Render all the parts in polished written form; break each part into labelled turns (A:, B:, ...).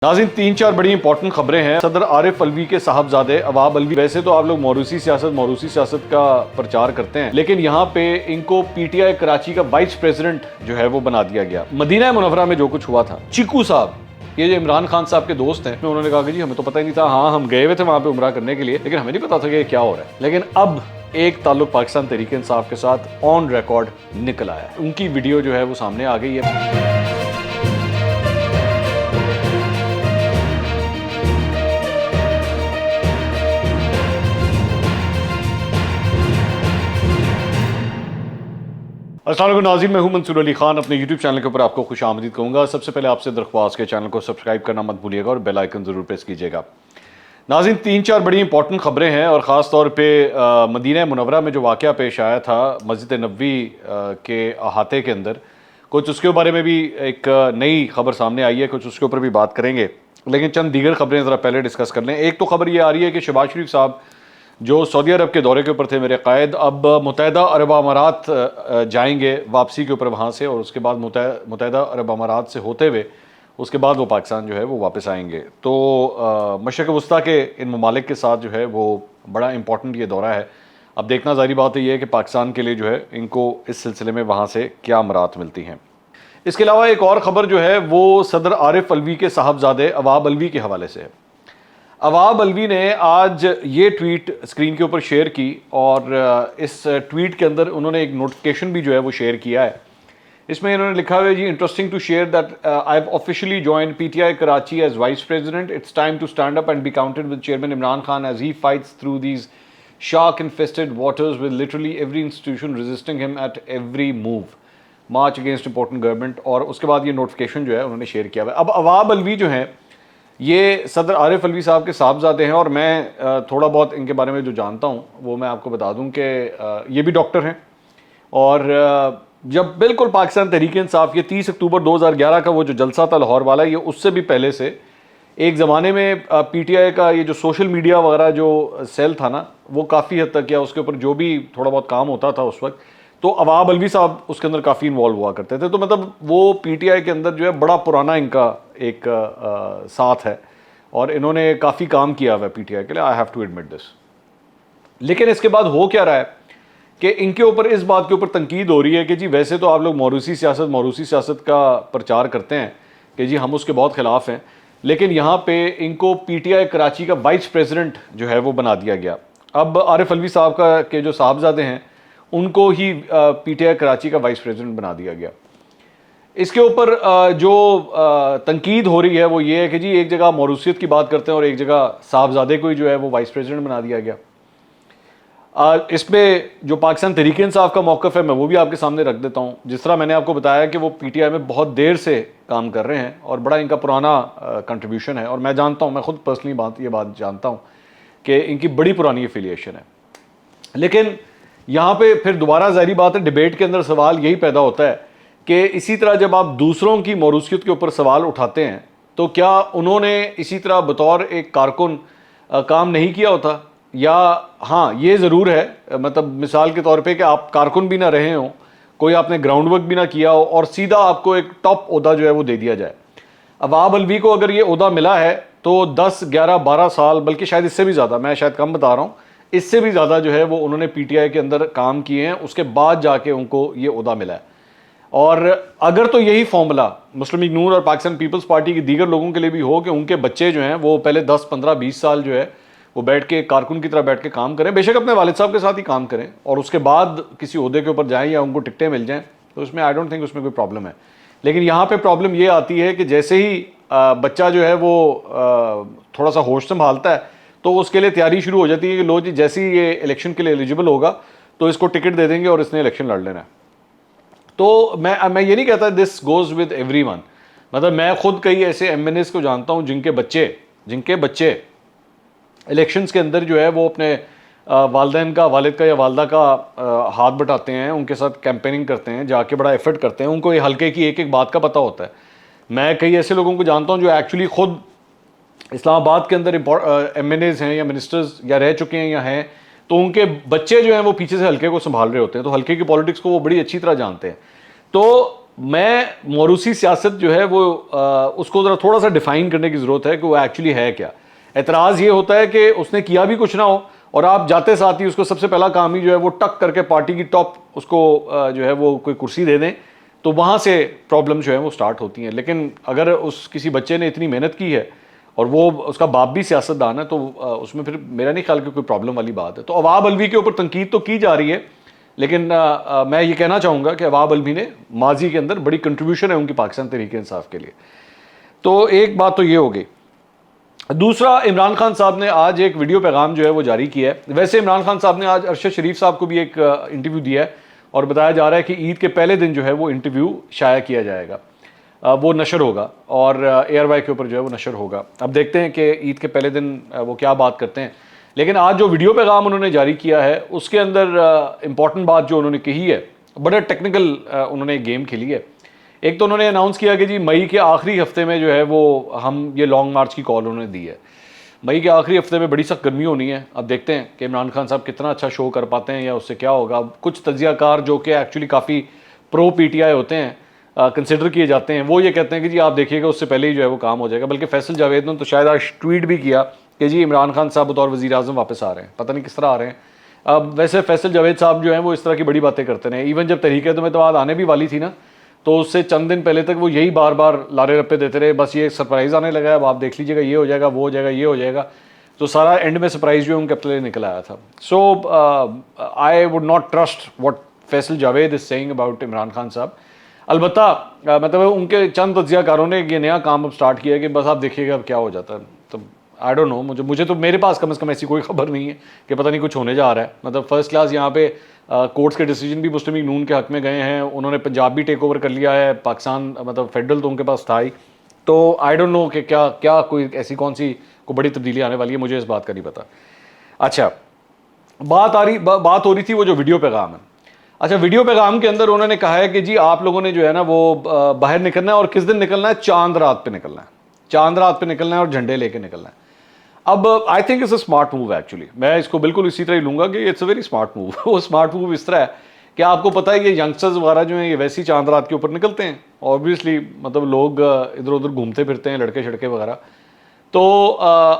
A: नाज़रीन, तीन चार बड़ी इंपॉर्टेंट खबरें हैं। सदर आरिफ अलवी के साहबजादे अवाब अलवी, वैसे तो आप लोग मौरूसी सियासत का प्रचार करते हैं, लेकिन यहाँ पे इनको पीटीआई कराची का वाइस प्रेसिडेंट जो है वो बना दिया गया। मदीना मुनव्वरा में जो कुछ हुआ था, चीकू साहब, ये जो इमरान खान साहब के दोस्त हैं, उन्होंने कहा कि जी हमें तो पता ही नहीं था। हाँ, हम गए हुए थे वहाँ पे उम्रा करने के लिए, लेकिन हमें नहीं पता था कि क्या हो रहा है। लेकिन अब एक ताल्लुक पाकिस्तान तहरीक इंसाफ के साथ ऑन रिकॉर्ड निकल आया। उनकी वीडियो जो है वो सामने आ गई है। अस्सलाम वालेकुम नाज़रीन, मैं हूं मंसूर अली खान। अपने यूट्यूब चैनल के ऊपर आपको खुश आमदीद कहूँगा। सबसे पहले आपसे दरख्वास्त के चैनल को सब्सक्राइब करना मत भूलिएगा और बेल आइकन ज़रूर प्रेस कीजिएगा। नाज़रीन, तीन चार बड़ी इंपॉर्टेंट खबरें हैं और ख़ास तौर पे मदीना मुनव्वरा में जो वाक़या पेश आया था मस्जिद नबवी के अहाते के अंदर, कुछ उसके बारे में भी एक नई खबर सामने आई है, कुछ उसके ऊपर भी बात करेंगे। लेकिन चंद दीगर खबरें ज़रा पहले डिस्कस कर लें। एक तो खबर ये आ रही है कि शहबाज शरीफ साहब जो सऊदी अरब के दौरे के ऊपर थे, मेरे कायद, अब मुत्तहिदा अरब अमारात जाएंगे वापसी के ऊपर वहाँ से, और उसके बाद मुत्तहिदा अरब अमारात से होते हुए उसके बाद वो पाकिस्तान जो है वो वापस आएंगे। तो मशरक़ वस्ता के इन ममालिक के साथ जो है वो बड़ा इंपॉर्टेंट ये दौरा है। अब देखना ज़ाहिर बात है ये है कि पाकिस्तान के लिए जो है इनको इस सिलसिले में वहाँ से क्या अमरात मिलती हैं। इसके अलावा एक और ख़बर जो है वो सदर आरिफ अलवी के साहबजादे अवाब अलवी के हवाले से है। अवाब अलवी ने आज ये ट्वीट स्क्रीन के ऊपर शेयर की, और इस ट्वीट के अंदर उन्होंने एक नोटिफिकेशन भी जो है वो शेयर किया है। इसमें इन्होंने लिखा हुआ है जी, interesting to share that I have officially joined PTI Karachi as vice president. It's time to stand up and be counted with chairman Imran Khan as he fights through these shark infested waters with literally every institution resisting him at every move, march against important government. और उसके बाद ये notification जो है उन्होंने share किया हुआ है। अब अवाब अलवी जो है ये सदर आरिफ अलवी साहब के साहबजादे हैं, और मैं थोड़ा बहुत इनके बारे में जो जानता हूँ वो मैं आपको बता दूँ कि ये भी डॉक्टर हैं। और जब बिल्कुल पाकिस्तान तहरीक इंसाफ, ये 30 अक्टूबर 2011 का वो जो जलसा था लाहौर वाला, ये उससे भी पहले से एक ज़माने में पीटीआई का ये जो सोशल मीडिया वगैरह जो सेल था ना, वो काफ़ी हद तक, या उसके ऊपर जो भी थोड़ा बहुत काम होता था उस वक्त, तो अवाब अलवी साहब उसके अंदर काफ़ी इन्वॉल्व हुआ करते थे। तो मतलब वो पीटीआई के अंदर जो है बड़ा पुराना इनका एक साथ है, और इन्होंने काफ़ी काम किया हुआ है पीटीआई के लिए, I have to admit this. लेकिन इसके बाद हो क्या रहा है कि इनके ऊपर इस बात के ऊपर तनकीद हो रही है कि जी वैसे तो आप लोग मौरूसी सियासत का प्रचार करते हैं कि जी हम उसके बहुत ख़िलाफ़ हैं, लेकिन यहाँ पे इनको पीटीआई कराची का वाइस प्रेसिडेंट जो है वो बना दिया गया। अब आरिफ अलवी साहब का के जो साहबजादे हैं उनको ही पीटीआई कराची का वाइस प्रेसिडेंट बना दिया गया। इसके ऊपर जो तनकीद हो रही है वो ये है कि जी एक जगह मौरूसियत की बात करते हैं और एक जगह साहबजादे को ही जो है वो वाइस प्रेसिडेंट बना दिया गया। इसमें जो पाकिस्तान तहरीक इंसाफ का मौक़िफ़ है मैं वो भी आपके सामने रख देता हूँ। जिस तरह मैंने आपको बताया कि वो पीटीआई में बहुत देर से काम कर रहे हैं और बड़ा इनका पुराना कंट्रीब्यूशन है, और मैं जानता हूँ, मैं खुद पर्सनली ये बात जानता हूँ कि इनकी बड़ी पुरानी एफिलिएशन है। लेकिन यहाँ पे फिर दोबारा ज़ाहिर बात है डिबेट के अंदर सवाल यही पैदा होता है कि इसी तरह जब आप दूसरों की मौरूसियत के ऊपर सवाल उठाते हैं तो क्या उन्होंने इसी तरह बतौर एक कारकुन काम नहीं किया होता, या हाँ ये ज़रूर है, मतलब मिसाल के तौर पे कि आप कारकुन भी ना रहे हों, कोई आपने ग्राउंड वर्क भी ना किया हो, और सीधा आपको एक टॉप ओहदा जो है वो दे दिया जाए। अवाब अलवी को अगर ये ओहदा मिला है तो 10, 11, 12 साल, बल्कि शायद इससे भी ज़्यादा, मैं शायद कम बता रहा हूँ, इससे भी ज़्यादा जो है वो उन्होंने पीटीआई के अंदर काम किए हैं, उसके बाद जाके उनको ये ओहदा मिला है। और अगर तो यही फॉर्मूला मुस्लिम लीग नून और पाकिस्तान पीपल्स पार्टी के दीगर लोगों के लिए भी हो कि उनके बच्चे जो हैं वो पहले 10, 15, 20 साल जो है वो बैठ के कारकुन की तरह बैठ के काम करें, बेशक अपने वालिद साहब के साथ ही काम करें, और उसके बाद किसी ओहदे के ऊपर जाएं या उनको टिकटें मिल जाएं, तो उसमें आई डोंट थिंक उसमें कोई प्रॉब्लम है। लेकिन यहाँ पे प्रॉब्लम ये आती है कि जैसे ही बच्चा जो है वो थोड़ा सा होश संभालता है तो उसके लिए तैयारी शुरू हो जाती है कि लो जी जैसे ही ये इलेक्शन के लिए एलिजिबल होगा तो इसको टिकट दे देंगे और इसने इलेक्शन लड़ लेना है। तो मैं ये नहीं कहता दिस गोज़ विद एवरीवन, मतलब मैं खुद कई ऐसे एमएनएस को जानता हूँ जिनके बच्चे इलेक्शंस के अंदर जो है वो अपने वालिद का या वालदा का हाथ बटाते हैं, उनके साथ कैंपेनिंग करते हैं, जाके बड़ा एफर्ट करते हैं, उनको ये हल्के की एक एक बात का पता होता है। मैं कई ऐसे लोगों को जानता हूँ जो एक्चुअली खुद इस्लामाबाद के अंदर एमएनएज हैं या मिनिस्टर्स या रह चुके हैं या हैं, तो उनके बच्चे जो हैं वो पीछे से हल्के को संभाल रहे होते हैं, तो हल्के की पॉलिटिक्स को वो बड़ी अच्छी तरह जानते हैं। तो मैं मौरूसी सियासत जो है वो उसको ज़रा थोड़ा सा डिफ़ाइन करने की ज़रूरत है कि वो एक्चुअली है क्या। एतराज़ ये होता है कि उसने किया भी कुछ ना हो और आप जाते साथ ही उसको सबसे पहला काम ही जो है वो टक करके पार्टी की टॉप उसको जो है वो कोई कुर्सी दे दें, तो वहाँ से प्रॉब्लम जो है वो स्टार्ट होती हैं। लेकिन अगर उस किसी बच्चे ने इतनी मेहनत की है और वो उसका बाप भी सियासतदान है, तो उसमें फिर मेरा नहीं ख्याल कि कोई प्रॉब्लम वाली बात है। तो अवाब अलवी के ऊपर तनकीद तो की जा रही है, लेकिन मैं ये कहना चाहूँगा कि अवाब अलवी ने माजी के अंदर बड़ी कंट्रीब्यूशन है उनकी पाकिस्तान तहरीक इंसाफ के लिए। तो एक बात तो ये हो गई। दूसरा, इमरान खान साहब ने आज एक वीडियो पैगाम जो है वो जारी किया है। वैसे इमरान खान साहब ने आज अरशद शरीफ साहब को भी एक इंटरव्यू दिया है और बताया जा रहा है कि ईद के पहले दिन जो है वो इंटरव्यू शाया किया जाएगा, वो नशर होगा और एयरवाई के ऊपर जो है वो नशर होगा। अब देखते हैं कि ईद के पहले दिन वो क्या बात करते हैं। लेकिन आज जो वीडियो पैगाम उन्होंने जारी किया है उसके अंदर इंपॉर्टेंट बात जो उन्होंने कही है, बड़ा टेक्निकल उन्होंने एक गेम खेली है। एक तो उन्होंने अनाउंस किया कि जी मई के आखिरी हफ्ते में जो है वो हम ये लॉन्ग मार्च की कॉल उन्होंने दी है। मई के आखिरी हफ्ते में बड़ी सख्त गर्मी होनी है। अब देखते हैं कि इमरान खान साहब कितना अच्छा शो कर पाते हैं या उससे क्या होगा। अब कुछ तज्जियाकार जो कि एक्चुअली काफ़ी प्रो पीटीआई होते हैं, कंसिडर किए जाते हैं, वो ये कहते हैं कि जी आप देखिएगा उससे पहले ही जो है वो काम हो जाएगा। बल्कि फैसल जावेद ने तो शायद आज ट्वीट भी किया कि जी इमरान खान साहब बतौर वज़ीर आज़म वापस आ रहे हैं, पता नहीं किस तरह आ रहे हैं। अब वैसे फैसल जावेद साहब जो हैं वो इस तरह की बड़ी बातें करते रहे। इवन जब तहरीक-ए-तौहीद आने भी वाली थी ना, तो उससे चंद दिन पहले तक वो यही बार बार लारे रप्पे देते रहे, बस ये सरप्राइज़ आने लगा है, अब आप देख लीजिएगा ये हो जाएगा, वो हो जाएगा, ये हो जाएगा। तो सारा एंड में सरप्राइज़ जो है उनके पहले निकल आया था। So I would not trust what Faisal Javed is saying about Imran Khan साहब। अलबत्ता मतलब उनके चंद तज्जियाकारों ने ये नया काम अब स्टार्ट किया है कि बस आप देखिएगा अब क्या हो जाता है। तो आई डोंट नो, मुझे तो मेरे पास कम से कम ऐसी कोई खबर नहीं है कि पता नहीं कुछ होने जा रहा है। मतलब फर्स्ट क्लास यहाँ पे कोर्ट्स के डिसीजन भी मुस्लिम लीग नून के हक में गए हैं। उन्होंने पंजाब भी टेक ओवर कर लिया है, पाकिस्तान मतलब फेडरल तो उनके पास था ही। तो आई डोंट नो कि क्या कोई ऐसी कौन सी को बड़ी तब्दीली आने वाली है, मुझे इस बात का नहीं पता। अच्छा, बात हो रही थी वो जो वीडियो पैगाम है। अच्छा, वीडियो पैगाम के अंदर उन्होंने कहा है कि जी आप लोगों ने जो है ना वो बाहर निकलना है, और किस दिन निकलना है? चांद रात पे निकलना है। चांद रात पे निकलना है और झंडे लेके निकलना है। अब I think it's a smart move actually. मैं इसको बिल्कुल इसी तरह ही लूँगा कि it's a very smart move. वो स्मार्ट मूव इस तरह है कि आपको पता है ये यंगस्टर्स वगैरह जो हैं ये वैसी चांद रात के ऊपर निकलते हैं। ऑब्वियसली मतलब लोग इधर उधर घूमते फिरते हैं, लड़के शड़के वगैरह। तो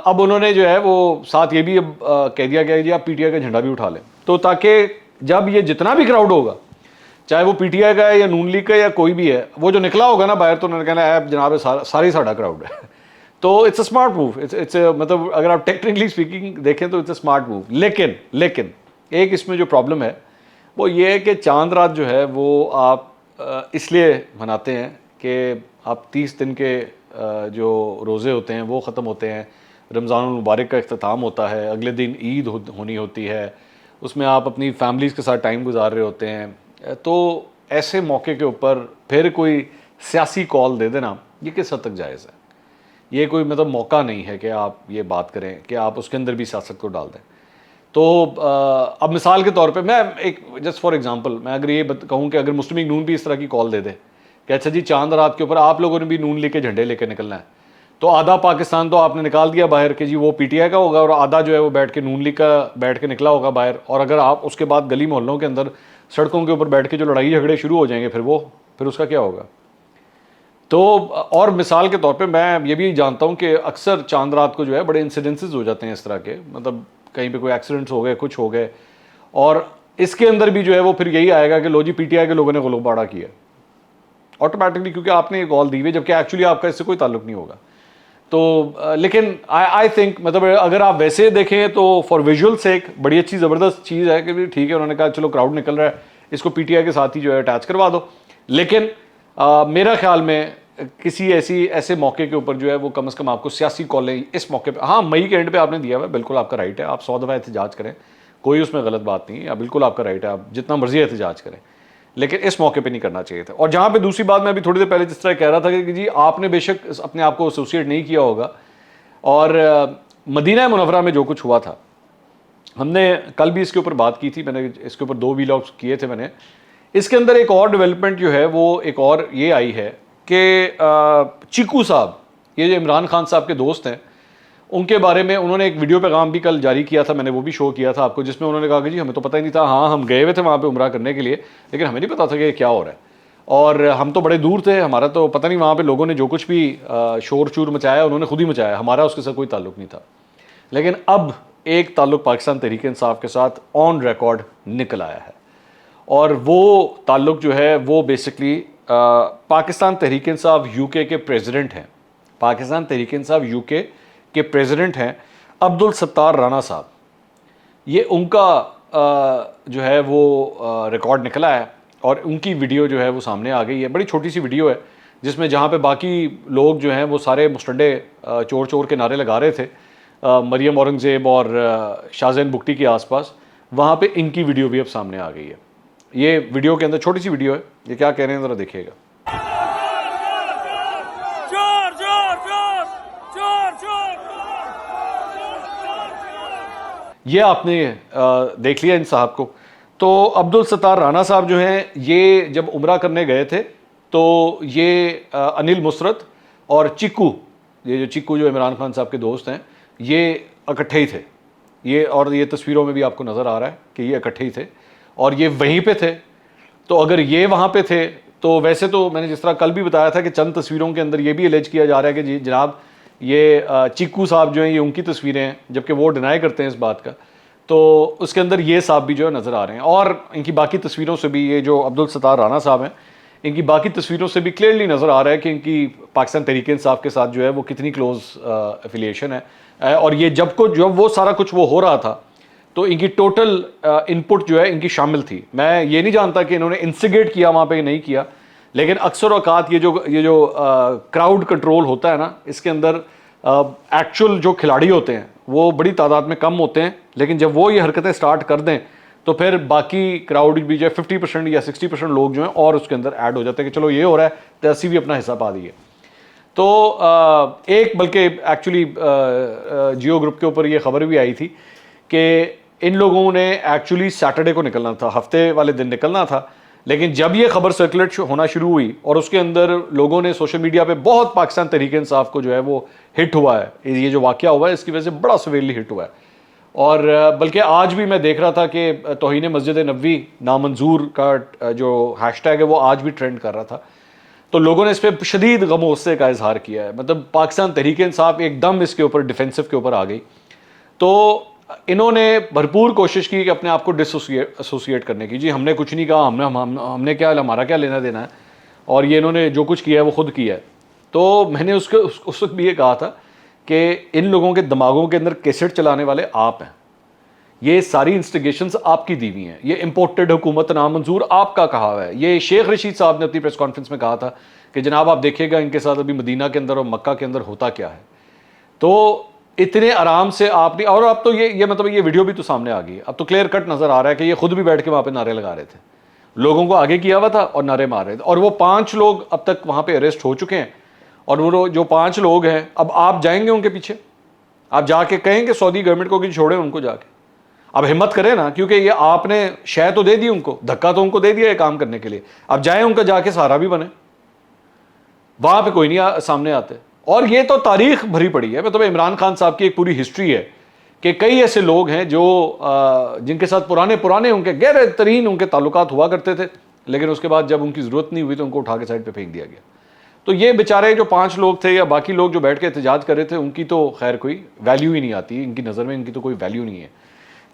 A: अब उन्होंने जो है वो साथ ये भी अब कह दिया गया कि आप पीटीआई का झंडा भी उठा लें, तो ताकि जब ये जितना भी क्राउड होगा, चाहे वो पीटीआई का है या नून लीग का या कोई भी है, वो जो निकला होगा ना बाहर, तो उन्होंने कहना है जनाब सारी साड़ा क्राउड है। तो it's a smart move. It's मतलब अगर आप टेक्निकली स्पीकिंग देखें तो इट्स अ स्मार्ट मूव। लेकिन एक इसमें जो प्रॉब्लम है वो ये है कि चांद रात जो है वो आप इसलिए मनाते हैं कि आप 30 दिन के जो रोज़े होते हैं वो ख़त्म होते हैं, रमज़ान मुबारक का इख्तिताम होता है, अगले दिन ईद होनी होती है, उसमें आप अपनी फैमिलीज़ के साथ टाइम गुजार रहे होते हैं। तो ऐसे मौके के ऊपर फिर कोई सियासी कॉल दे देना, ये किस हद तक जायज़ है? ये कोई मतलब मौका नहीं है कि आप ये बात करें कि आप उसके अंदर भी सियासत को डाल दें। तो अब मिसाल के तौर पे मैं एक जस्ट फॉर एग्जांपल मैं अगर ये कहूँ कि अगर मुस्लिम लीग नून भी इस तरह की कॉल दे दे कि अच्छा जी चांद रात के ऊपर आप लोगों ने भी नून लीग के झंडे लेकर निकलना है, तो आधा पाकिस्तान तो आपने निकाल दिया बाहर कि जी वो पीटीआई का होगा और आधा जो है वो बैठ के नून लीग का बैठ के निकला होगा बाहर। और अगर आप उसके बाद गली मोहल्लों के अंदर सड़कों के ऊपर बैठ के जो लड़ाई झगड़े शुरू हो जाएंगे, फिर उसका क्या होगा? तो और मिसाल के तौर पे मैं ये भी जानता हूँ कि अक्सर चांद रात को जो है बड़े इंसिडेंसेस हो जाते हैं इस तरह के, मतलब कहीं पे कोई एक्सीडेंट्स हो गए, कुछ हो गए, और इसके अंदर भी जो है वो फिर यही आएगा कि लो जी पीटीआई के लोगों ने गोलीबारी की है ऑटोमेटिकली, क्योंकि आपने ये कॉल दी हुई है, जबकि एक्चुअली आपका इससे कोई ताल्लुक नहीं होगा। तो लेकिन आई थिंक मतलब अगर आप वैसे देखें तो फॉर विजुअल सेक बड़ी अच्छी ज़बरदस्त चीज़ है कि ठीक है, उन्होंने कहा चलो क्राउड निकल रहा है, इसको पीटीआई के साथ ही जो है अटैच करवा दो। लेकिन मेरा ख्याल में किसी ऐसे मौके के ऊपर जो है वो कम से कम आपको सियासी कॉलें इस मौके पे, हाँ मई के एंड पे आपने दिया हुआ है, बिल्कुल आपका राइट है, आप 100 दफ़ा एहतजाज करें, कोई उसमें गलत बात नहीं है, बिल्कुल आपका राइट है, आप जितना मर्जी एहतजाज करें, लेकिन इस मौके पे नहीं करना चाहिए था। और जहाँ पे दूसरी बात मैं अभी थोड़ी देर पहले जिस तरह कह रहा था कि जी आपने बेशक अपने आप को एसोसिएट नहीं किया होगा, और मदीना मुनव्वरा में जो कुछ हुआ था, हमने कल भी इसके ऊपर बात की थी, मैंने इसके ऊपर 2 व्लॉग्स किए थे मैंने। इसके अंदर एक और डेवलपमेंट जो है वो एक और ये आई है कि चीकू साहब, ये जो इमरान खान साहब के दोस्त हैं, उनके बारे में उन्होंने एक वीडियो पैगाम भी कल जारी किया था, मैंने वो भी शो किया था आपको, जिसमें उन्होंने कहा कि जी हमें तो पता ही नहीं था, हाँ हम गए हुए थे वहाँ पे उम्रा करने के लिए, लेकिन हमें नहीं पता था कि क्या हो रहा है। और हम तो बड़े दूर थे, हमारा तो पता नहीं वहाँ पे लोगों ने जो कुछ भी शोर शूर मचाया उन्होंने खुद ही मचाया, हमारा उसके साथ कोई ताल्लुक नहीं था। लेकिन अब एक ताल्लुक पाकिस्तान तहरीक इंसाफ के साथ ऑन रिकॉर्ड निकल आया है, और वो ताल्लुक जो है वो बेसिकली पाकिस्तान तहरीक इंसाफ यूके के प्रेसिडेंट हैं, पाकिस्तान तहरीक इंसाफ यूके के प्रेसिडेंट हैं अब्दुल सत्तार राना साहब। ये उनका जो है वो रिकॉर्ड निकला है और उनकी वीडियो जो है वो सामने आ गई है। बड़ी छोटी सी वीडियो है जिसमें जहाँ पे बाकी लोग जो हैं वो सारे मुस्टंडे चोर चोर के नारे लगा रहे थे मरियम औरंगज़ेब और शाहजैन बुगटी के आसपास, वहाँ पे इनकी वीडियो भी अब सामने आ गई है। ये वीडियो के अंदर छोटी सी वीडियो है, ये क्या कह रहे हैं ज़रा देखिएगा। ये आपने देख लिया इन साहब को। तो अब्दुल सत्तार राना साहब जो हैं ये जब उम्रा करने गए थे तो ये अनिल मुसरत और चिक्कू, ये जो चिक्कू जो इमरान खान साहब के दोस्त हैं, ये इकट्ठे ही थे। ये और ये तस्वीरों में भी आपको नज़र आ रहा है कि ये इकट्ठे ही थे और ये वहीं पे थे। तो अगर ये वहाँ पे थे तो वैसे तो मैंने जिस तरह कल भी बताया था कि चंद तस्वीरों के अंदर ये भी एलेज किया जा रहा है कि जी जनाब ये चिक्कू साहब जो हैं ये उनकी तस्वीरें हैं, जबकि वो डिनाई करते हैं इस बात का। तो उसके अंदर ये साहब भी जो है नज़र आ रहे हैं और इनकी बाकी तस्वीरों से भी, ये जो अब्दुल सत्तार राना साहब हैं इनकी बाकी तस्वीरों से भी क्लियरली नज़र आ रहा है कि इनकी पाकिस्तान तहरीक इंसाफ के साथ जो है वो कितनी क्लोज एफिलिएशन है। और ये जब वो सारा कुछ वो हो रहा था तो इनकी टोटल इनपुट जो है इनकी शामिल थी। मैं ये नहीं जानता कि इन्होंने इंस्टिगेट किया वहाँ पे नहीं किया, लेकिन अक्सर औकात ये जो क्राउड कंट्रोल होता है ना, इसके अंदर एक्चुअल जो खिलाड़ी होते हैं वो बड़ी तादाद में कम होते हैं, लेकिन जब वो ये हरकतें स्टार्ट कर दें तो फिर बाकी क्राउड भी जो है 50% या 60% लोग जो हैं और उसके अंदर ऐड हो जाते हैं कि चलो ये हो रहा है तो ऐसी भी अपना हिस्सा पा दिए। तो एक बल्कि एक्चुअली जियो ग्रुप के ऊपर ये खबर भी आई थी कि इन लोगों ने एक्चुअली सैटरडे को निकलना था, हफ्ते वाले दिन निकलना था, लेकिन जब ये खबर सर्कुलेट होना शुरू हुई और उसके अंदर लोगों ने सोशल मीडिया पे बहुत पाकिस्तान तहरीक इंसाफ को जो है वो हिट हुआ है, ये जो वाक़या हुआ है इसकी वजह से बड़ा सवेरली हिट हुआ है। और बल्कि आज भी मैं देख रहा था कि तौहीन मस्जिद नबवी नामंजूर का जो हैशटैग है वो आज भी ट्रेंड कर रहा था। तो लोगों ने इस पर शदीद गम गुस्से का इजहार किया है, मतलब पाकिस्तान तहरीक इंसाफ एकदम इसके ऊपर डिफेंसिव के ऊपर आ गई। तो इन्होंने भरपूर कोशिश की कि अपने आप को एसोसिएट करने की, जी हमने कुछ नहीं कहा, हमने क्या, हमारा क्या लेना देना है, और ये इन्होंने जो कुछ किया है वो खुद किया है। तो मैंने उस वक्त भी ये कहा था कि इन लोगों के दिमागों के अंदर कैसेट चलाने वाले आप हैं, ये सारी इंस्टिगेशंस आपकी दी हुई हैं, ये इंपोर्टेड हुकूमत नामंजूर आपका कहा हुआ है। ये शेख रशीद साहब ने अपनी प्रेस कॉन्फ्रेंस में कहा था कि जनाब आप देखिएगा इनके साथ अभी मदीना के अंदर और मक्का के अंदर होता क्या है। तो इतने आराम से आपने, और अब तो ये मतलब ये वीडियो भी तो सामने आ गई है, अब तो क्लियर कट नज़र आ रहा है कि ये खुद भी बैठ के वहाँ पे नारे लगा रहे थे, लोगों को आगे किया हुआ था और नारे मार रहे थे। और वो 5 लोग अब तक वहाँ पे अरेस्ट हो चुके हैं, और वो जो 5 लोग हैं अब आप जाएंगे उनके पीछे, आप जाके कहेंगे सऊदी गवर्नमेंट को कि छोड़े उनको, जाके अब हिम्मत करें ना, क्योंकि ये आपने शय तो दे दी उनको, धक्का तो उनको दे दिया ये काम करने के लिए, अब जाए उनका जाके सहारा भी बने। वहाँ पे कोई नहीं सामने आते। और ये तो तारीख भरी पड़ी है, मतलब इमरान खान साहब की एक पूरी हिस्ट्री है कि कई ऐसे लोग हैं जो जिनके साथ पुराने उनके गहरे तरीन उनके ताल्लुकात हुआ करते थे, लेकिन उसके बाद जब उनकी ज़रूरत नहीं हुई तो उनको उठा के साइड पे फेंक दिया गया। तो ये बेचारे जो 5 लोग थे या बाकी लोग जो बैठ के एहतजाज कर रहे थे, उनकी तो खैर कोई वैल्यू ही नहीं आती, इनकी नज़र में इनकी तो कोई वैल्यू नहीं है।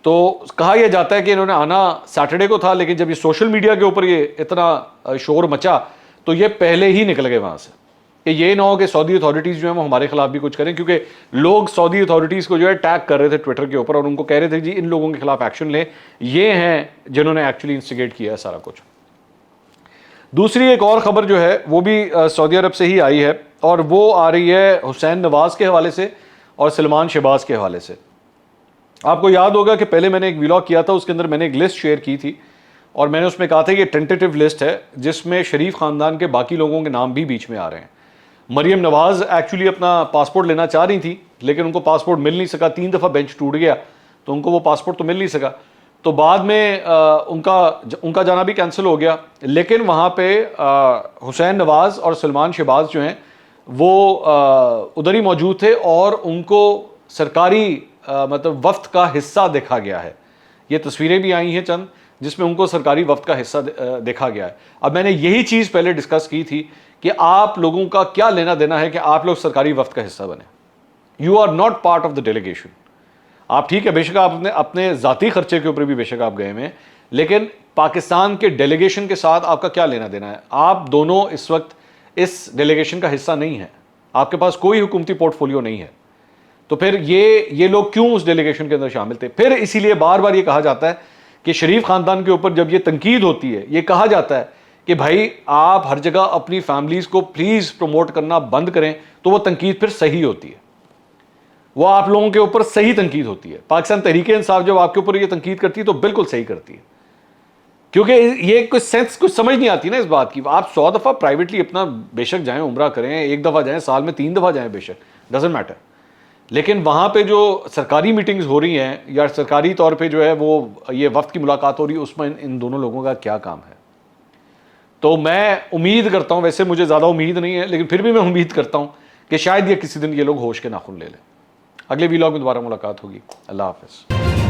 A: तो कहा यह जाता है कि इन्होंने आना सैटरडे को था, लेकिन जब ये सोशल मीडिया के ऊपर ये इतना शोर मचा तो ये पहले ही निकल गए वहाँ से, कि ये ना हो कि सऊदी अथॉरिटीज़ जो है वो हमारे खिलाफ भी कुछ करें, क्योंकि लोग सऊदी अथॉरिटीज़ को जो है टैग कर रहे थे ट्विटर के ऊपर और उनको कह रहे थे जी इन लोगों के खिलाफ एक्शन लें, ये हैं जिन्होंने एक्चुअली इंस्टिगेट किया है सारा कुछ। दूसरी एक और ख़बर जो है वो भी सऊदी अरब से ही आई है, और वो आ रही है हुसैन नवाज़ के हवाले से और सलमान शहबाज के हवाले से। आपको याद होगा कि पहले मैंने एक व्लॉग किया था, उसके अंदर मैंने एक लिस्ट शेयर की थी और मैंने उसमें कहा था कि टेंटेटिव लिस्ट है जिसमें शरीफ ख़ानदान के बाकी लोगों के नाम भी बीच में आ रहे हैं। मरियम नवाज़ एक्चुअली अपना पासपोर्ट लेना चाह रही थी, लेकिन उनको पासपोर्ट मिल नहीं सका, 3 दफ़ा बेंच टूट गया तो उनको वो पासपोर्ट तो मिल नहीं सका। तो बाद में उनका जाना भी कैंसिल हो गया, लेकिन वहाँ पे हुसैन नवाज़ और सलमान शहबाज जो हैं वो उधर ही मौजूद थे और उनको सरकारी मतलब वफ्द का हिस्सा देखा गया है। ये तस्वीरें भी आई हैं चंद, जिसमें उनको सरकारी वफ्द का हिस्सा देखा गया है। अब मैंने यही चीज़ पहले डिस्कस की थी कि आप लोगों का क्या लेना देना है कि आप लोग सरकारी वफ्द का हिस्सा बने। You are not part of the delegation. आप ठीक है, बेशक आप अपने ज़ाती खर्चे के ऊपर भी बेशक आप गए हैं, लेकिन पाकिस्तान के डेलीगेशन के साथ आपका क्या लेना देना है? आप दोनों इस वक्त इस डेलीगेशन का हिस्सा नहीं है, आपके पास कोई हुकूमती पोर्टफोलियो नहीं है, तो फिर ये लोग क्यों उस डेलीगेशन के अंदर शामिल थे? फिर इसीलिए बार बार ये कहा जाता है कि शरीफ खानदान के ऊपर जब ये तनकीद होती है, ये कहा जाता है कि भाई आप हर जगह अपनी फैमिलीज़ को प्लीज़ प्रमोट करना बंद करें, तो वो तनकीद फिर सही होती है, वो आप लोगों के ऊपर सही तनकीद होती है। पाकिस्तान तहरीक इंसाफ जब आपके ऊपर ये तनकीद करती है तो बिल्कुल सही करती है, क्योंकि ये कुछ सेंस कुछ समझ नहीं आती ना इस बात की। आप 100 दफ़ा प्राइवेटली अपना बेशक जाएं, उम्रा करें, एक दफ़ा जाएं, साल में 3 दफ़ा जाएं, बेशक डजेंट मैटर, लेकिन वहाँ पे जो सरकारी मीटिंग्स हो रही हैं या सरकारी तौर पे जो है वो ये वफ्द की मुलाकात हो रही है, उसमें इन दोनों लोगों का क्या काम है? तो मैं उम्मीद करता हूँ, वैसे मुझे ज़्यादा उम्मीद नहीं है, लेकिन फिर भी मैं उम्मीद करता हूँ कि शायद ये किसी दिन ये लोग होश के नाखून ले लें। अगले वीलॉग में दोबारा मुलाकात होगी। अल्लाह हाफ़िज़।